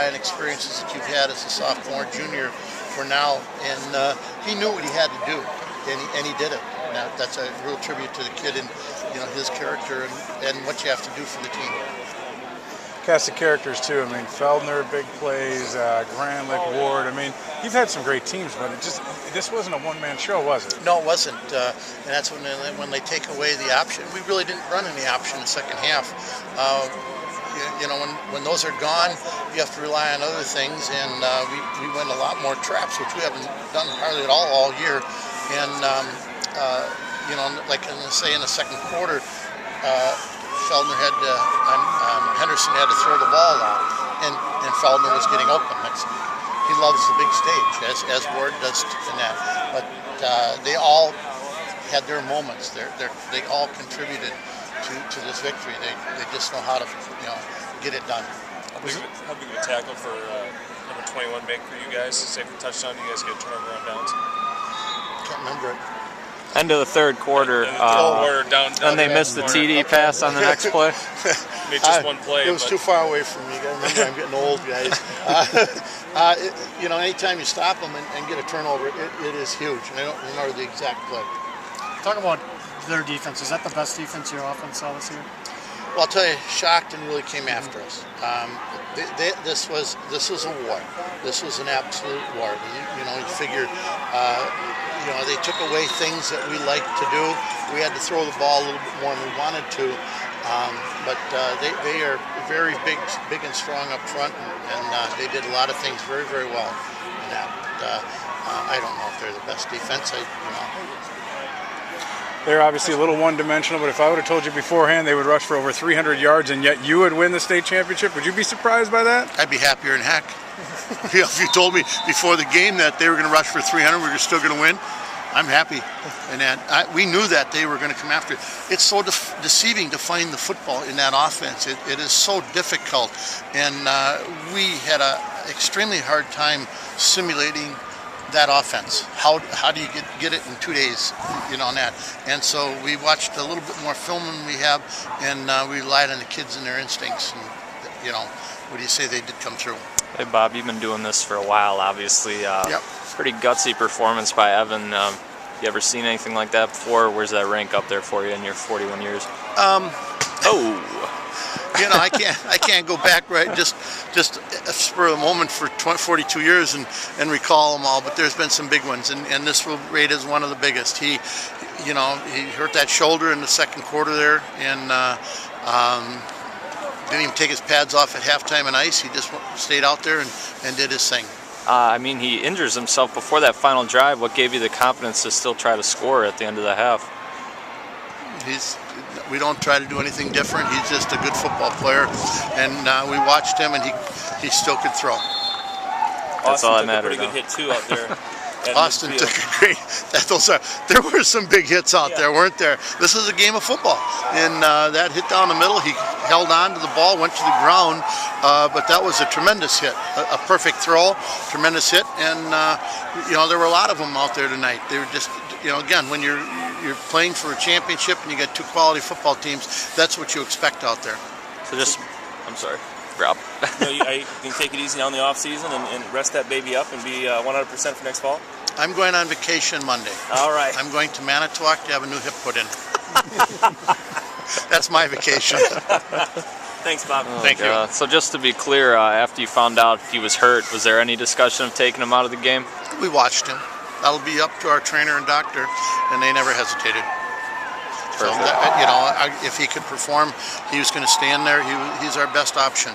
and experiences that you've had as a sophomore, junior for now, and he knew what he had to do, and he did it. And that's a real tribute to the kid and his character and what you have to do for the team. Cast of characters too. I mean, Feldner, big plays, Granlick, Ward. I mean, you've had some great teams, but this wasn't a one-man show, was it? No, it wasn't. And that's when they take away the option. We really didn't run any option in the second half. When those are gone, you have to rely on other things, and we win a lot more traps, which we haven't done hardly at all year. And like in the second quarter, Feldner had Henderson had to throw the ball out, and Feldner was getting open. He loves the big stage, as Ward does in that. But they all had their moments. They all contributed to this victory. They just know how to get it done. How big of a tackle for number 21 make for you guys? Save the touchdown. You guys get a turnover on downs. Can't remember it. End of the third quarter. Down they missed the TD pass on the next play. Made just one play. It was too far away from me. You got to remember, I'm getting old, guys. Anytime you stop them and get a turnover, it is huge. And I don't remember the exact play. Talk about their defense. Is that the best defense your offense saw this year? Well, I'll tell you, Shockton really came after us. This was a war. This was an absolute war. You figure, they took away things that we like to do. We had to throw the ball a little bit more than we wanted to, but they are very big and strong up front, and they did a lot of things very, very well. And I don't know if they're the best defense. They're obviously a little one-dimensional, but if I would have told you beforehand they would rush for over 300 yards and yet you would win the state championship, would you be surprised by that? I'd be happier than heck. If you told me before the game that they were going to rush for 300, we were still going to win, I'm happy. And we knew that they were going to come after it. It's so deceiving to find the football in that offense. It is so difficult. And we had an extremely hard time simulating that offense. How do you get it in 2 days, on that? And so we watched a little bit more film than we have, and we relied on the kids and their instincts. And what do you say? They did come through. Hey Bob, you've been doing this for a while, obviously. Yep. Pretty gutsy performance by Evan. You ever seen anything like that before? Where's that rank up there for you in your 41 years? I can't go back just a spur of the moment for 42 years and recall them all, but there's been some big ones, and this will rate as one of the biggest. He hurt that shoulder in the second quarter there, and didn't even take his pads off at halftime in ice. He just stayed out there and did his thing. He injures himself before that final drive. What gave you the confidence to still try to score at the end of the half? We don't try to do anything different. He's just a good football player, and we watched him, and he still could throw. That's all that matters. Pretty good hit too out there. Austin took a great. There were some big hits out there, weren't there? This is a game of football, and that hit down the middle, he held on to the ball, went to the ground, but that was a tremendous hit, a perfect throw, tremendous hit, and there were a lot of them out there tonight. They were just, again, when you're playing for a championship and you got two quality football teams, that's what you expect out there. So I'm sorry, Rob. You can take it easy now in the off season and rest that baby up and be 100% for next fall. I'm going on vacation Monday. All right. I'm going to Manitowoc to have a new hip put in. That's my vacation. Thanks, Bob. Thank you. So just to be clear, after you found out he was hurt, was there any discussion of taking him out of the game? We watched him. That'll be up to our trainer and doctor, and they never hesitated. So, if he could perform, he was going to stand there. He's our best option.